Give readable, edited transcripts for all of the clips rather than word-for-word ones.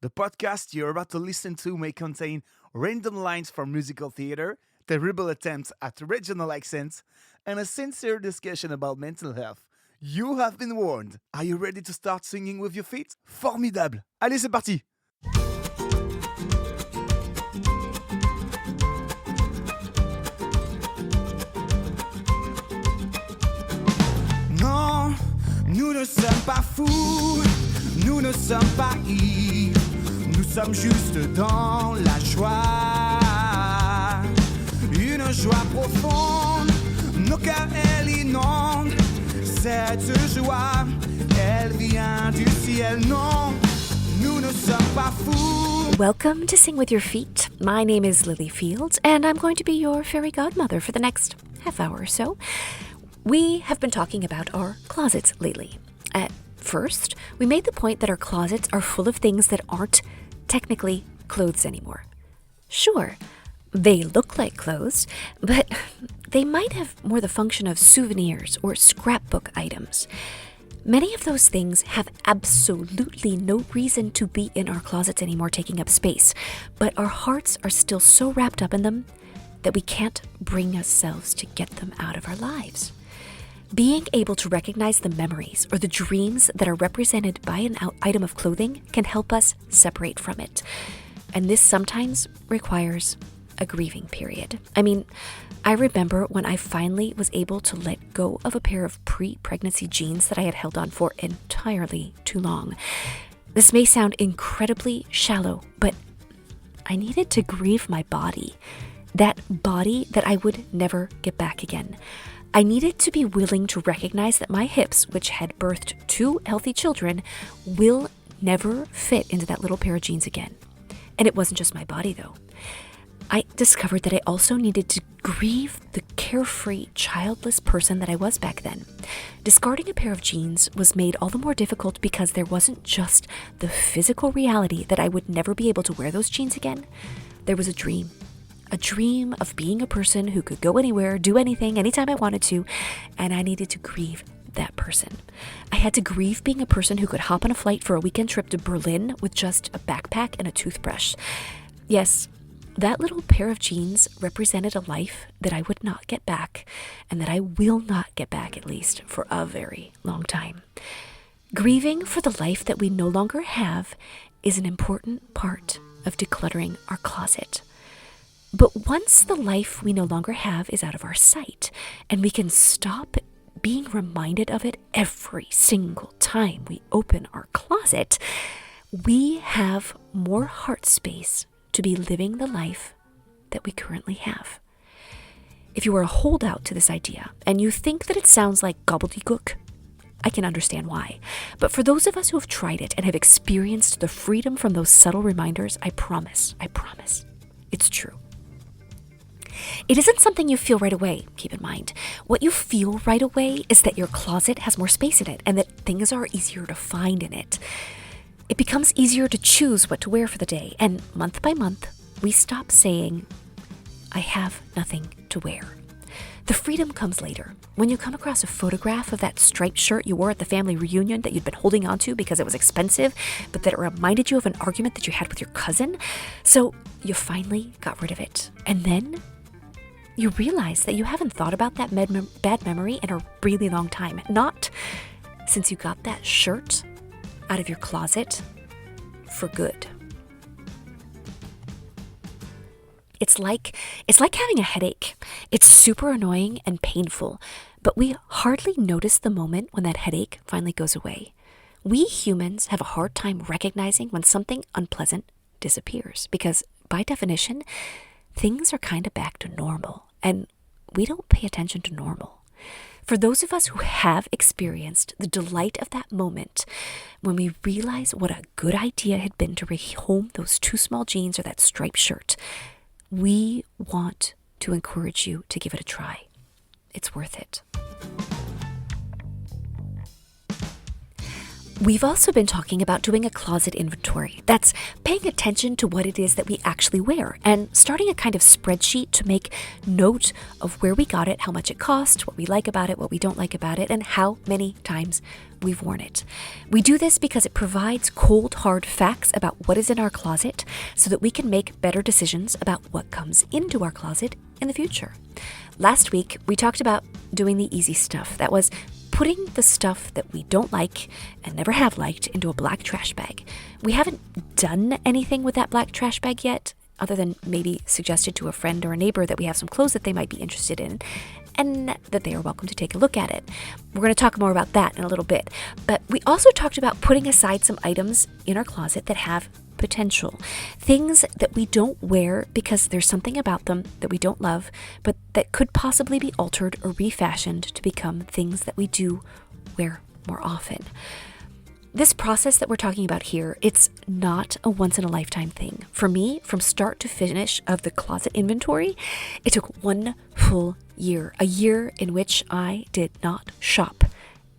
The podcast you're about to listen to may contain random lines from musical theater, terrible attempts at regional accents, and a sincere discussion about mental health. You have been warned. Are you ready to start singing with your feet? Formidable! Allez, c'est parti! Non, nous ne sommes pas fous, nous ne sommes pas ivres, nous sommes juste dans la joie. Une joie profonde, nos cœurs elle inonde. Cette joie, elle vient du ciel, non, nous ne sommes pas fous. Welcome to Sing With Your Feet. My name is Lily Fields, and I'm going to be your fairy godmother for the next half hour or so. We have been talking about our closets lately. At first, we made the point that our closets are full of things that aren't technically clothes anymore. Sure, they look like clothes, but they might have more the function of souvenirs or scrapbook items. Many of those things have absolutely no reason to be in our closets anymore, taking up space, but our hearts are still so wrapped up in them that we can't bring ourselves to get them out of our lives. Being able to recognize the memories or the dreams that are represented by an item of clothing can help us separate from it. And this sometimes requires a grieving period. I remember when I finally was able to let go of a pair of pre-pregnancy jeans that I had held on for entirely too long. This may sound incredibly shallow, but I needed to grieve my body. That body that I would never get back again. I needed to be willing to recognize that my hips, which had birthed two healthy children, will never fit into that little pair of jeans again. And it wasn't just my body, though. I discovered that I also needed to grieve the carefree, childless person that I was back then. Discarding a pair of jeans was made all the more difficult because there wasn't just the physical reality that I would never be able to wear those jeans again. There was a dream of being a person who could go anywhere, do anything, anytime I wanted to, and I needed to grieve that person. I had to grieve being a person who could hop on a flight for a weekend trip to Berlin with just a backpack and a toothbrush. Yes, that little pair of jeans represented a life that I would not get back, and that I will not get back, at least for a very long time. Grieving for the life that we no longer have is an important part of decluttering our closet. But once the life we no longer have is out of our sight, and we can stop being reminded of it every single time we open our closet, we have more heart space to be living the life that we currently have. If you are a holdout to this idea, and you think that it sounds like gobbledygook, I can understand why. But for those of us who have tried it and have experienced the freedom from those subtle reminders, I promise, it's true. It isn't something you feel right away, keep in mind. What you feel right away is that your closet has more space in it and that things are easier to find in it. It becomes easier to choose what to wear for the day, and month by month, we stop saying, I have nothing to wear. The freedom comes later, when you come across a photograph of that striped shirt you wore at the family reunion that you'd been holding on to because it was expensive, but that it reminded you of an argument that you had with your cousin. So you finally got rid of it. And then you realize that you haven't thought about that bad memory in a really long time. Not since you got that shirt out of your closet for good. It's like having a headache. It's super annoying and painful, but we hardly notice the moment when that headache finally goes away. We humans have a hard time recognizing when something unpleasant disappears because, by definition, things are kind of back to normal, and we don't pay attention to normal. For those of us who have experienced the delight of that moment when we realize what a good idea it had been to rehome those two small jeans or that striped shirt, we want to encourage you to give it a try. It's worth it. We've also been talking about doing a closet inventory. That's paying attention to what it is that we actually wear and starting a kind of spreadsheet to make note of where we got it, how much it cost, what we like about it, what we don't like about it, and how many times we've worn it. We do this because it provides cold, hard facts about what is in our closet so that we can make better decisions about what comes into our closet in the future. Last week, we talked about doing the easy stuff. That was putting the stuff that we don't like and never have liked into a black trash bag. We haven't done anything with that black trash bag yet, other than maybe suggested to a friend or a neighbor that we have some clothes that they might be interested in, and that they are welcome to take a look at it. We're going to talk more about that in a little bit. But we also talked about putting aside some items in our closet that have potential. Things that we don't wear because there's something about them that we don't love, but that could possibly be altered or refashioned to become things that we do wear more often. This process that we're talking about here, it's not a once-in-a-lifetime thing. For me, from start to finish of the closet inventory, it took 1 full year, a year in which I did not shop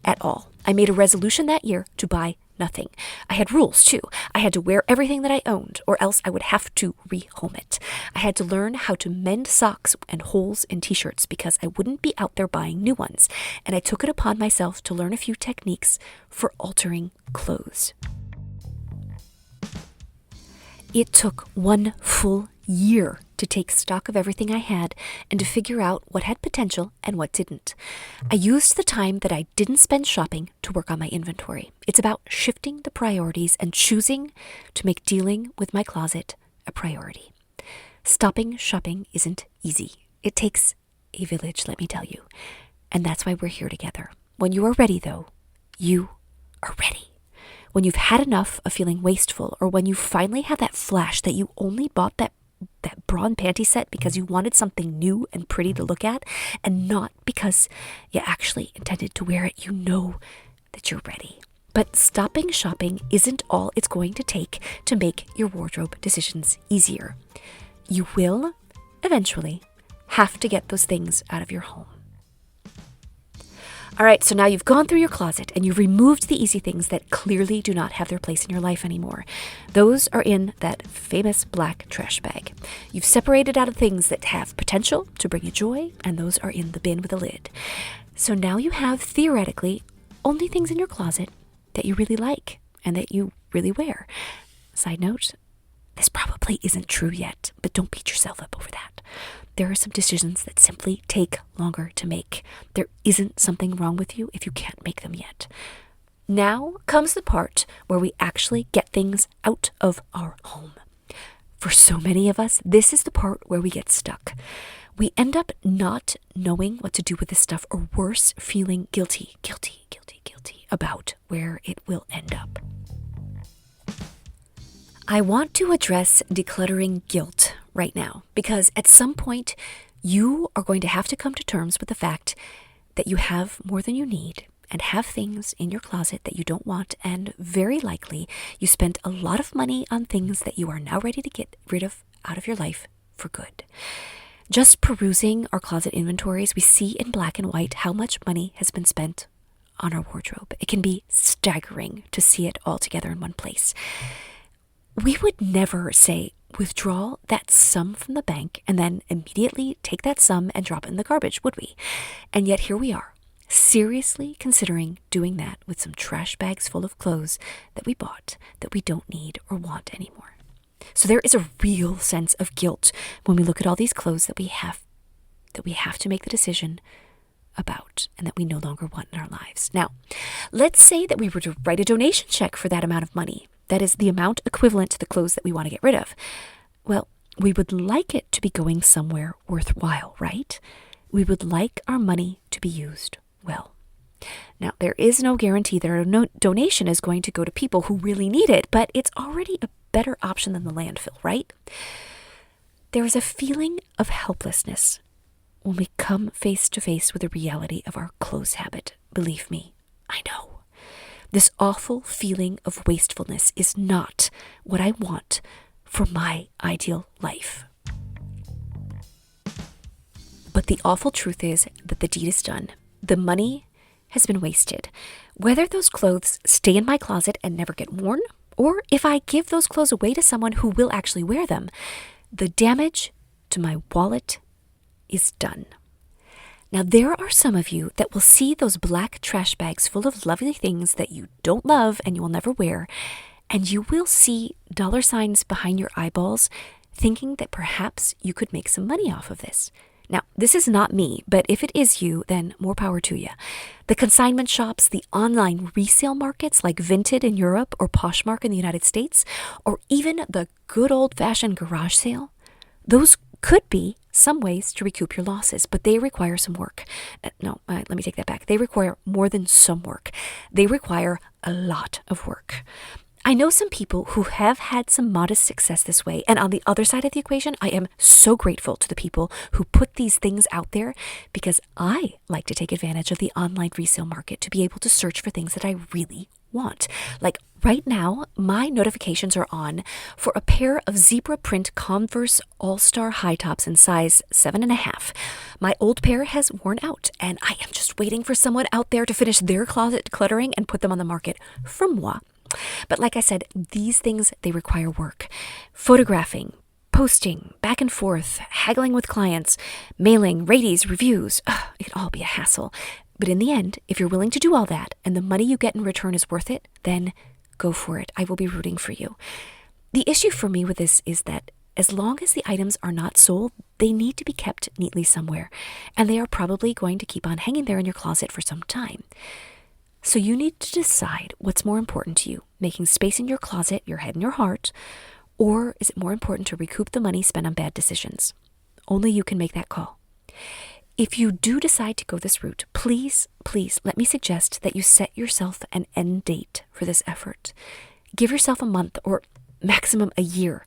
at all. I made a resolution that year to buy nothing. I had rules too. I had to wear everything that I owned, or else I would have to rehome it. I had to learn how to mend socks and holes in t-shirts because I wouldn't be out there buying new ones. And I took it upon myself to learn a few techniques for altering clothes. It took 1 full year to take stock of everything I had and to figure out what had potential and what didn't. I used the time that I didn't spend shopping to work on my inventory. It's about shifting the priorities and choosing to make dealing with my closet a priority. Stopping shopping isn't easy. It takes a village, let me tell you. And that's why we're here together. When you are ready, though, you are ready. When you've had enough of feeling wasteful, or when you finally have that flash that you only bought that bra and panty set because you wanted something new and pretty to look at, and not because you actually intended to wear it, you know that you're ready. But stopping shopping isn't all it's going to take to make your wardrobe decisions easier. You will, eventually, have to get those things out of your home. All right, so now you've gone through your closet and you've removed the easy things that clearly do not have their place in your life anymore. Those are in that famous black trash bag. You've separated out of things that have potential to bring you joy, and those are in the bin with a lid. So now you have, theoretically, only things in your closet that you really like and that you really wear. Side note, this probably isn't true yet, but don't beat yourself up over that. There are some decisions that simply take longer to make. There isn't something wrong with you if you can't make them yet. Now comes the part where we actually get things out of our home. For so many of us, this is the part where we get stuck. We end up not knowing what to do with this stuff, or worse, feeling guilty about where it will end up. I want to address decluttering guilt right now, because at some point you are going to have to come to terms with the fact that you have more than you need and have things in your closet that you don't want, and very likely you spent a lot of money on things that you are now ready to get rid of out of your life for good. Just perusing our closet inventories, we see in black and white how much money has been spent on our wardrobe. It can be staggering to see it all together in one place. We would never say, withdraw that sum from the bank and then immediately take that sum and drop it in the garbage, would we? And yet here we are, seriously considering doing that with some trash bags full of clothes that we bought that we don't need or want anymore. So there is a real sense of guilt when we look at all these clothes that we have to make the decision about and that we no longer want in our lives. Now, let's say that we were to write a donation check for that amount of money. That is the amount equivalent to the clothes that we want to get rid of. Well, we would like it to be going somewhere worthwhile, right? We would like our money to be used well. Now, there is no guarantee that our donation is going to go to people who really need it, but it's already a better option than the landfill, right? There is a feeling of helplessness when we come face to face with the reality of our clothes habit. Believe me, I know. This awful feeling of wastefulness is not what I want for my ideal life. But the awful truth is that the deed is done. The money has been wasted. Whether those clothes stay in my closet and never get worn, or if I give those clothes away to someone who will actually wear them, the damage to my wallet is done. Now, there are some of you that will see those black trash bags full of lovely things that you don't love and you will never wear, and you will see dollar signs behind your eyeballs, thinking that perhaps you could make some money off of this. Now, this is not me, but if it is you, then more power to you. The consignment shops, the online resale markets like Vinted in Europe or Poshmark in the United States, or even the good old-fashioned garage sale, those could be some ways to recoup your losses, but they require some work. Let me take that back. They require more than some work. They require a lot of work. I know some people who have had some modest success this way, and on the other side of the equation, I am so grateful to the people who put these things out there, because I like to take advantage of the online resale market to be able to search for things that I really want. Like right now, my notifications are on for a pair of zebra print Converse All-Star high tops in size 7.5. My old pair has worn out, and I am just waiting for someone out there to finish their closet decluttering and put them on the market for moi. But like I said, these things, they require work. Photographing, posting, back and forth, haggling with clients, mailing, radies, reviews. It can all be a hassle. But in the end, if you're willing to do all that and the money you get in return is worth it, then go for it. I will be rooting for you. The issue for me with this is that as long as the items are not sold, they need to be kept neatly somewhere, and they are probably going to keep on hanging there in your closet for some time. So you need to decide what's more important to you, making space in your closet, your head and your heart, or is it more important to recoup the money spent on bad decisions? Only you can make that call. If you do decide to go this route, please let me suggest that you set yourself an end date for this effort. Give yourself a month or maximum a year,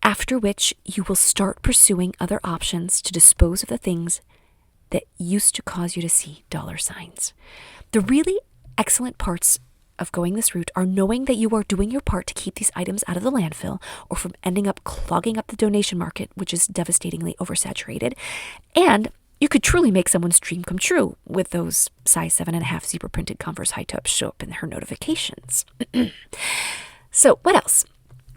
after which you will start pursuing other options to dispose of the things that used to cause you to see dollar signs. The really excellent parts of going this route are knowing that you are doing your part to keep these items out of the landfill or from ending up clogging up the donation market, which is devastatingly oversaturated. And you could truly make someone's dream come true with those size 7.5 zebra printed Converse high tops show up in her notifications. So what else?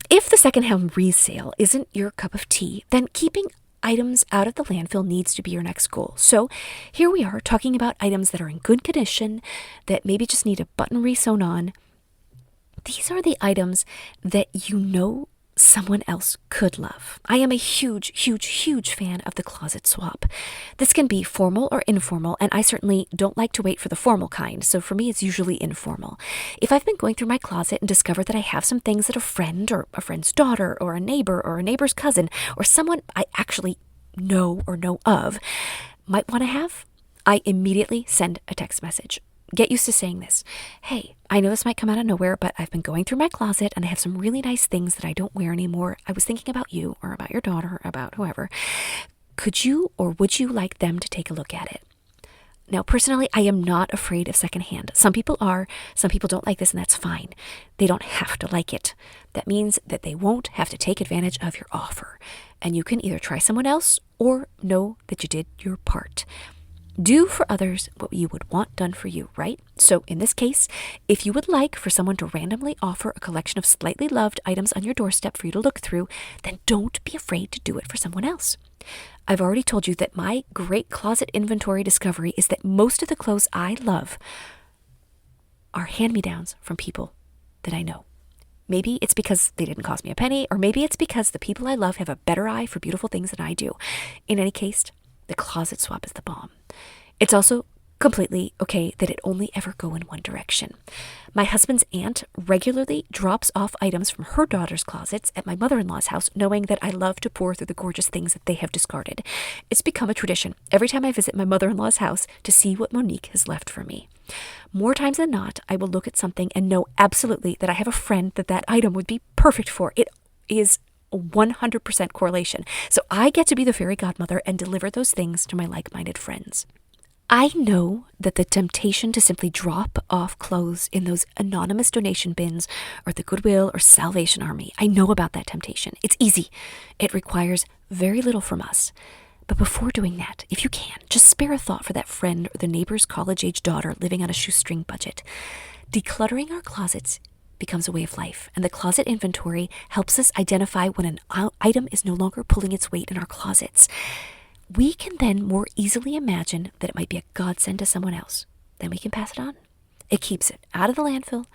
If the secondhand resale isn't your cup of tea, then keeping items out of the landfill needs to be your next goal. So here we are talking about items that are in good condition, that maybe just need a button re-sewn on. These are the items that you know someone else could love. I am a huge fan of the closet swap. This can be formal or informal, and I certainly don't like to wait for the formal kind, so for me it's usually informal. If I've been going through my closet and discovered that I have some things that a friend or a friend's daughter or a neighbor's cousin or someone I actually know or know of might want to have, I immediately send a text message. Get used to saying this. Hey, I know this might come out of nowhere, but I've been going through my closet and I have some really nice things that I don't wear anymore. I was thinking about you or about your daughter, about whoever. Could you or would you like them to take a look at it? Now, personally, I am not afraid of secondhand. Some people are. Some people don't like this, and that's fine. They don't have to like it. That means that they won't have to take advantage of your offer. And you can either try someone else or know that you did your part. Do for others what you would want done for you, right? So in this case, if you would like for someone to randomly offer a collection of slightly loved items on your doorstep for you to look through, then don't be afraid to do it for someone else. I've already told you that my great closet inventory discovery is that most of the clothes I love are hand-me-downs from people that I know. Maybe it's because they didn't cost me a penny, or maybe it's because the people I love have a better eye for beautiful things than I do. In any case, the closet swap is the bomb. It's also completely okay that it only ever go in one direction. My husband's aunt regularly drops off items from her daughter's closets at my mother-in-law's house, knowing that I love to pour through the gorgeous things that they have discarded. It's become a tradition every time I visit my mother-in-law's house to see what Monique has left for me. More times than not, I will look at something and know absolutely that I have a friend that item would be perfect for. It is 100% correlation. So I get to be the fairy godmother and deliver those things to my like-minded friends. I know that the temptation to simply drop off clothes in those anonymous donation bins or the Goodwill or Salvation Army, I know about that temptation. It's easy. It requires very little from us. But before doing that, if you can, just spare a thought for that friend or the neighbor's college-age daughter living on a shoestring budget. Decluttering our closets becomes a way of life, and the closet inventory helps us identify when an item is no longer pulling its weight in our closets. We can then more easily imagine that it might be a godsend to someone else. Then we can pass it on. It keeps it out of the landfill,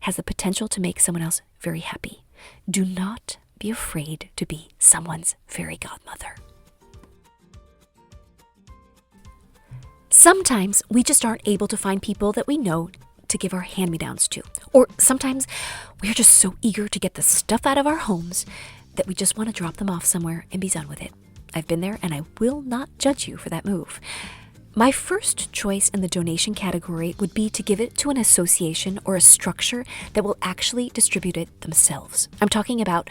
has the potential to make someone else very happy. Do not be afraid to be someone's fairy godmother. Sometimes we just aren't able to find people that we know to give our hand-me-downs to. Or sometimes we're just so eager to get the stuff out of our homes that we just want to drop them off somewhere and be done with it. I've been there, and I will not judge you for that move. My first choice in the donation category would be to give it to an association or a structure that will actually distribute it themselves. I'm talking about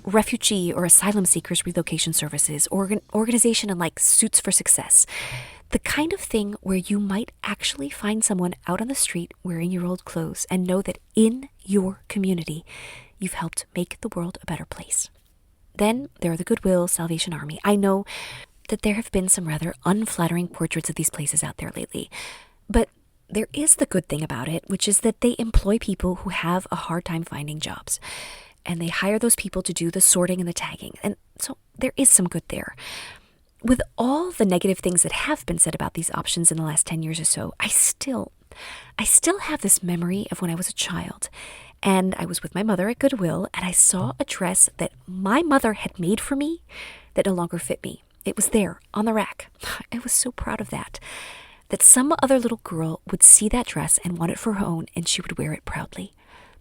refugee or asylum seekers relocation services, or an organization like Suits for Success. The kind of thing where you might actually find someone out on the street wearing your old clothes and know that in your community, you've helped make the world a better place. Then there are the Goodwill, Salvation Army. I know that there have been some rather unflattering portraits of these places out there lately, but there is the good thing about it, which is that they employ people who have a hard time finding jobs, and they hire those people to do the sorting and the tagging, and so there is some good there. With all the negative things that have been said about these options in the last 10 years or so, I still have this memory of when I was a child, and I was with my mother at Goodwill, and I saw a dress that my mother had made for me that no longer fit me. It was there on the rack. I was so proud of that some other little girl would see that dress and want it for her own, and she would wear it proudly.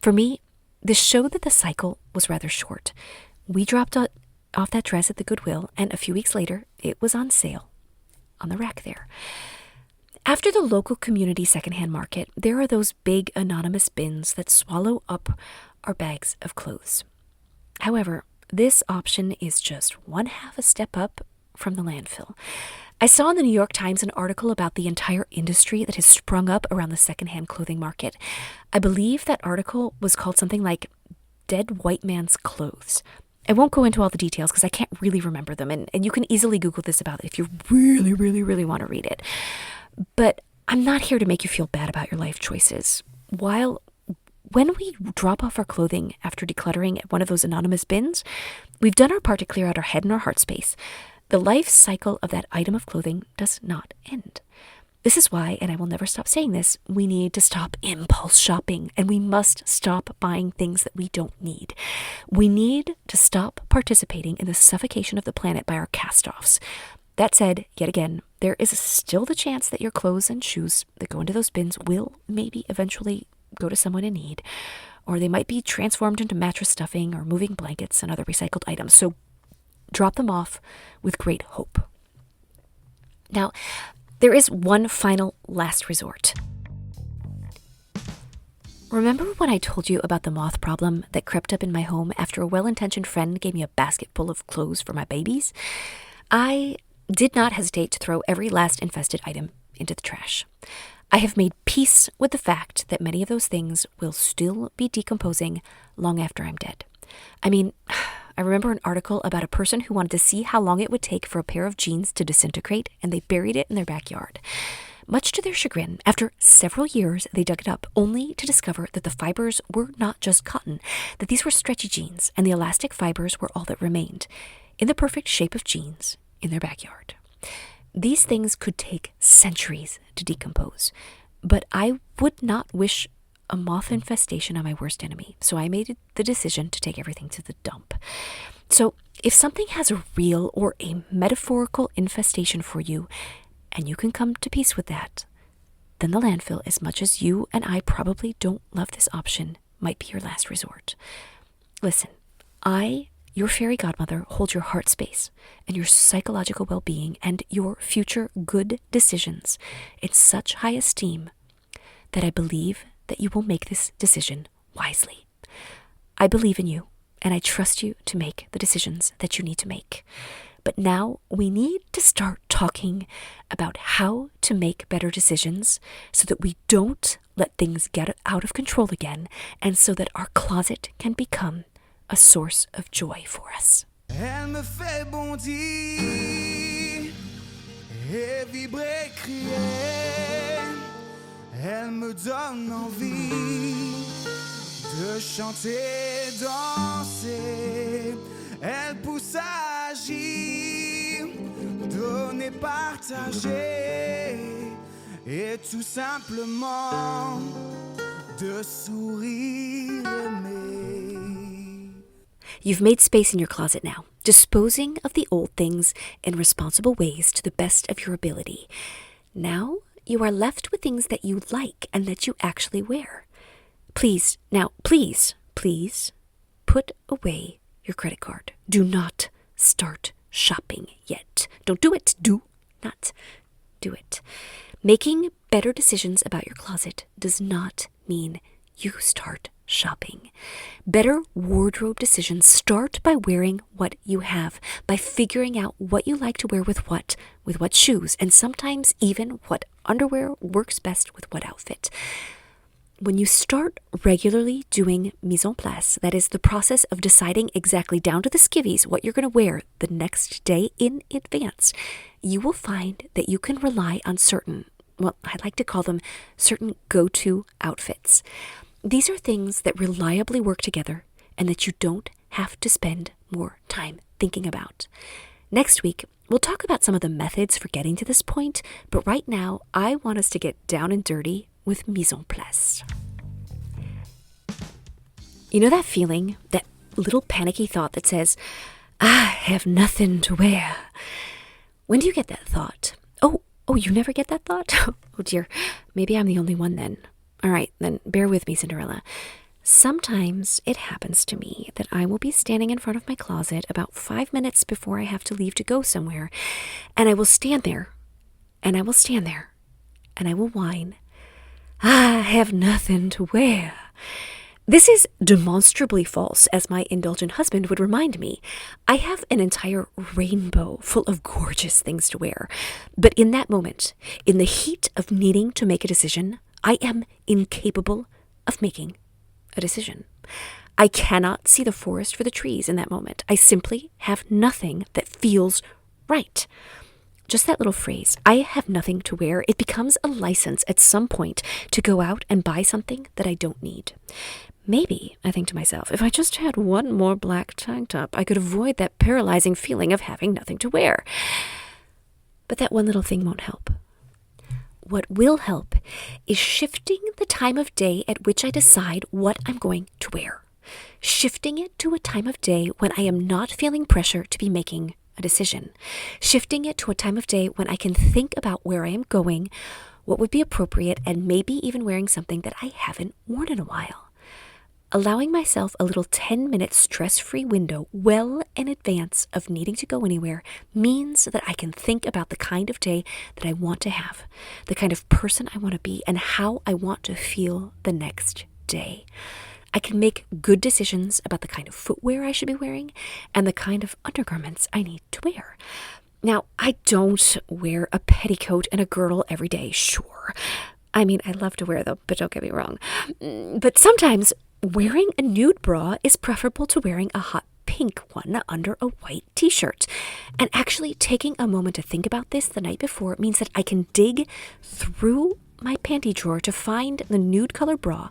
For me, this showed that the cycle was rather short. We dropped off that dress at the Goodwill, and a few weeks later, it was on sale on the rack there. After the local community secondhand market, there are those big anonymous bins that swallow up our bags of clothes. However, this option is just one half a step up from the landfill. I saw in the New York Times an article about the entire industry that has sprung up around the secondhand clothing market. I believe that article was called something like Dead White Man's Clothes. I won't go into all the details because I can't really remember them, and you can easily Google this about it if you really, really, really want to read it. But I'm not here to make you feel bad about your life choices. When we drop off our clothing after decluttering at one of those anonymous bins, we've done our part to clear out our head and our heart space. The life cycle of that item of clothing does not end. This is why, and I will never stop saying this, we need to stop impulse shopping, and we must stop buying things that we don't need. We need to stop participating in the suffocation of the planet by our cast-offs. That said, yet again, there is still the chance that your clothes and shoes that go into those bins will maybe eventually go to someone in need, or they might be transformed into mattress stuffing or moving blankets and other recycled items. So drop them off with great hope. Now, there is one final last resort. Remember when I told you about the moth problem that crept up in my home after a well-intentioned friend gave me a basket full of clothes for my babies? I did not hesitate to throw every last infested item into the trash. I have made peace with the fact that many of those things will still be decomposing long after I'm dead. I mean, I remember an article about a person who wanted to see how long it would take for a pair of jeans to disintegrate, and they buried it in their backyard. Much to their chagrin, after several years, they dug it up, only to discover that the fibers were not just cotton, that these were stretchy jeans, and the elastic fibers were all that remained, in the perfect shape of jeans in their backyard. These things could take centuries to decompose, but I would not wish a moth infestation on my worst enemy, so I made the decision to take everything to the dump. So if something has a real or a metaphorical infestation for you, and you can come to peace with that, then the landfill, as much as you and I probably don't love this option, might be your last resort. Listen, your fairy godmother, hold your heart space and your psychological well-being and your future good decisions in such high esteem that I believe that you will make this decision wisely. I believe in you, and I trust you to make the decisions that you need to make. But now we need to start talking about how to make better decisions so that we don't let things get out of control again, and so that our closet can become a source of joy for us. Elle me fait bondir et vibrer, crier. Elle me donne envie de chanter, danser. Elle pousse à agir, donner, partager. Et tout simplement de sourire, aimer. You've made space in your closet now, disposing of the old things in responsible ways to the best of your ability. Now you are left with things that you like and that you actually wear. Please, put away your credit card. Do not start shopping yet. Don't do it. Do not do it. Making better decisions about your closet does not mean you start shopping. Better wardrobe decisions start by wearing what you have, by figuring out what you like to wear with what shoes, and sometimes even what underwear works best with what outfit. When you start regularly doing mise en place, that is the process of deciding exactly down to the skivvies what you're going to wear the next day in advance, you will find that you can rely on certain, well, I like to call them certain go-to outfits. These are things that reliably work together and that you don't have to spend more time thinking about. Next week, we'll talk about some of the methods for getting to this point, but right now, I want us to get down and dirty with mise en place. You know that feeling, that little panicky thought that says, I have nothing to wear? When do you get that thought? Oh, you never get that thought? Oh dear, maybe I'm the only one then. All right, then bear with me, Cinderella. Sometimes it happens to me that I will be standing in front of my closet about 5 minutes before I have to leave to go somewhere, and I will stand there, and I will stand there, and I will whine, I have nothing to wear. This is demonstrably false, as my indulgent husband would remind me. I have an entire rainbow full of gorgeous things to wear. But in that moment, in the heat of needing to make a decision, I am incapable of making a decision. I cannot see the forest for the trees in that moment. I simply have nothing that feels right. Just that little phrase, I have nothing to wear, it becomes a license at some point to go out and buy something that I don't need. Maybe, I think to myself, if I just had one more black tank top, I could avoid that paralyzing feeling of having nothing to wear. But that one little thing won't help. What will help is shifting the time of day at which I decide what I'm going to wear. Shifting it to a time of day when I am not feeling pressure to be making a decision. Shifting it to a time of day when I can think about where I am going, what would be appropriate, and maybe even wearing something that I haven't worn in a while. Allowing myself a little 10-minute stress-free window well in advance of needing to go anywhere means that I can think about the kind of day that I want to have, the kind of person I want to be, and how I want to feel the next day. I can make good decisions about the kind of footwear I should be wearing and the kind of undergarments I need to wear. Now, I don't wear a petticoat and a girdle every day, sure. I mean, I love to wear them, but don't get me wrong. But sometimes wearing a nude bra is preferable to wearing a hot pink one under a white t-shirt. And actually taking a moment to think about this the night before means that I can dig through my panty drawer to find the nude color bra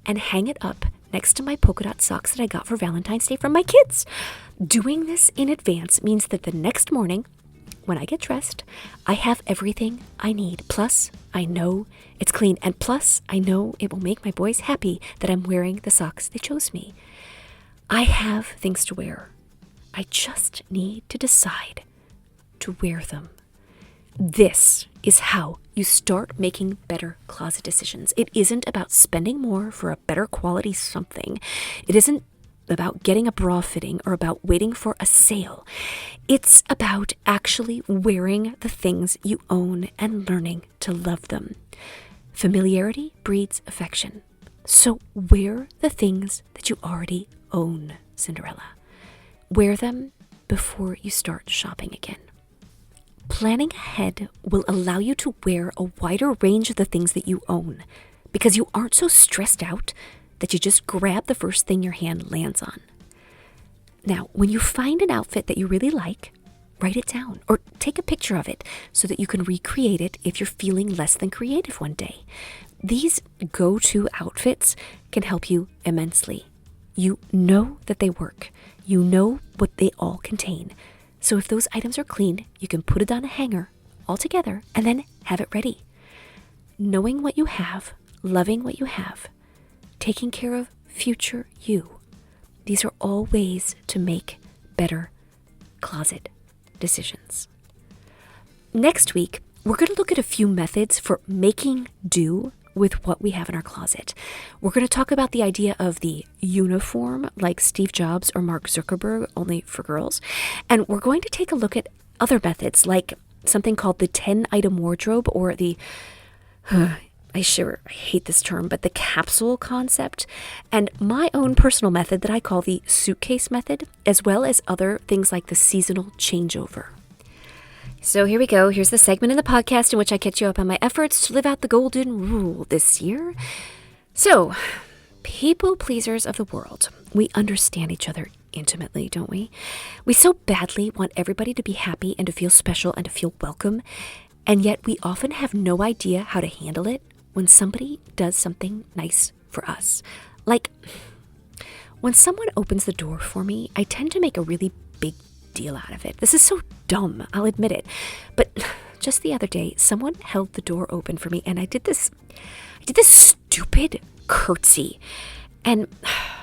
and hang it up next to my polka dot socks that I got for Valentine's Day from my kids. Doing this in advance means that the next morning, when I get dressed, I have everything I need. Plus, I know it's clean. And plus, I know it will make my boys happy that I'm wearing the socks they chose me. I have things to wear. I just need to decide to wear them. This is how you start making better closet decisions. It isn't about spending more for a better quality something. It isn't about getting a bra fitting or about waiting for a sale. It's about actually wearing the things you own and learning to love them. Familiarity breeds affection. So wear the things that you already own, Cinderella. Wear them before you start shopping again. Planning ahead will allow you to wear a wider range of the things that you own because you aren't so stressed out that you just grab the first thing your hand lands on. Now, when you find an outfit that you really like, write it down or take a picture of it so that you can recreate it if you're feeling less than creative one day. These go-to outfits can help you immensely. You know that they work. You know what they all contain. So if those items are clean, you can put it on a hanger all together and then have it ready. Knowing what you have, loving what you have, taking care of future you. These are all ways to make better closet decisions. Next week, we're going to look at a few methods for making do with what we have in our closet. We're going to talk about the idea of the uniform, like Steve Jobs or Mark Zuckerberg, only for girls. And we're going to take a look at other methods, like something called the 10-item wardrobe, or the, I hate this term, but the capsule concept, and my own personal method that I call the suitcase method, as well as other things like the seasonal changeover. So here we go. Here's the segment in the podcast in which I catch you up on my efforts to live out the golden rule this year. So, people pleasers of the world, we understand each other intimately, don't we? We so badly want everybody to be happy and to feel special and to feel welcome, and yet we often have no idea how to handle it when somebody does something nice for us. Like, when someone opens the door for me, I tend to make a really big deal out of it. This is so dumb, I'll admit it. But just the other day, someone held the door open for me and I did this stupid curtsy. And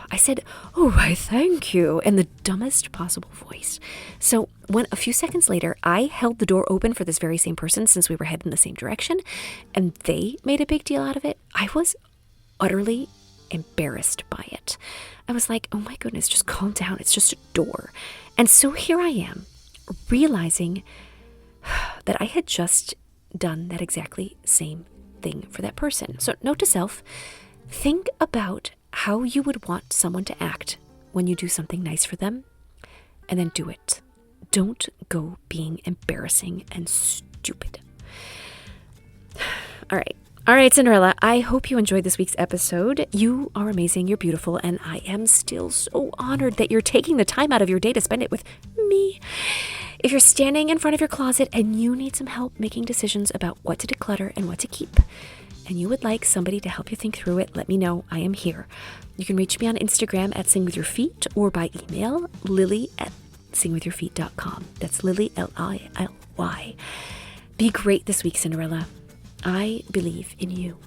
I said, "Oh, why, thank you," in the dumbest possible voice. So when a few seconds later, I held the door open for this very same person since we were heading in the same direction, and they made a big deal out of it, I was utterly embarrassed by it. I was like, oh my goodness, just calm down. It's just a door. And so here I am, realizing that I had just done that exactly same thing for that person. So note to self, think about how you would want someone to act when you do something nice for them, and then do it. Don't go being embarrassing and stupid. All right, Cinderella, I hope you enjoyed this week's episode. You are amazing, you're beautiful, and I am still so honored that you're taking the time out of your day to spend it with me. If you're standing in front of your closet and you need some help making decisions about what to declutter and what to keep, and you would like somebody to help you think through it, let me know. I am here. You can reach me on Instagram at singwithyourfeet or by email, lily@singwithyourfeet.com. That's Lily, Lily. Be great this week, Cinderella. I believe in you.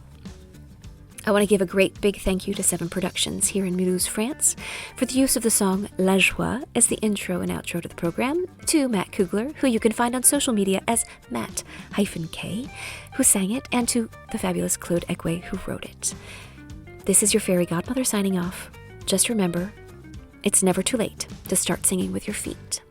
I want to give a great big thank you to Seven Productions here in Mulhouse, France, for the use of the song La Joie as the intro and outro to the program, to Matt Kugler, who you can find on social media as Matt-K, who sang it, and to the fabulous Claude Egwe, who wrote it. This is your fairy godmother signing off. Just remember, it's never too late to start singing with your feet.